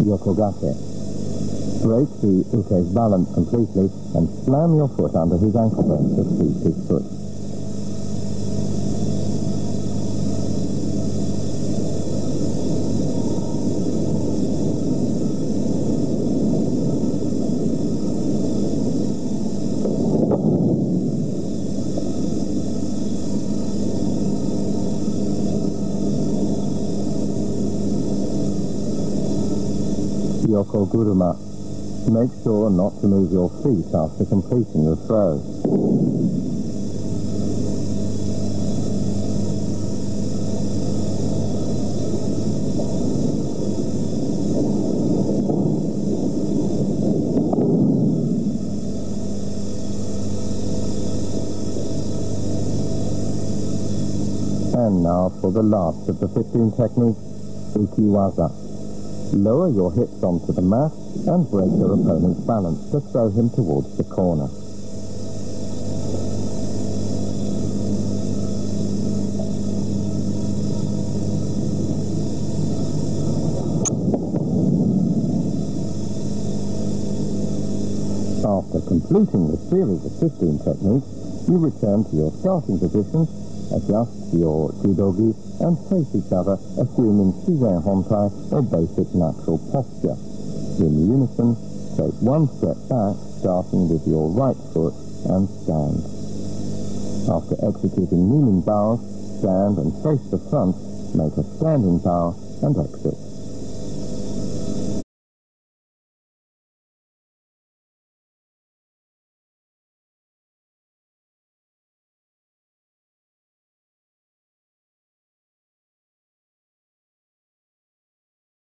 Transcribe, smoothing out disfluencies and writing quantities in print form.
Yokogate. Break the uke's balance completely and slam your foot under his ankle bone to sweep his foot. Yokoguruma. Make sure not to move your feet after completing the throw. And now for the last of the 15 techniques, Ukiwaza. Lower your hips onto the mat and break your opponent's balance to throw him towards the corner. After completing the series of 15 techniques, you return to your starting position, adjust your judogi, and face each other, assuming Shizen Hontai or basic natural posture. In unison, take one step back, starting with your right foot, and stand. After executing kneeling bows, stand and face the front, make a standing bow, and exit.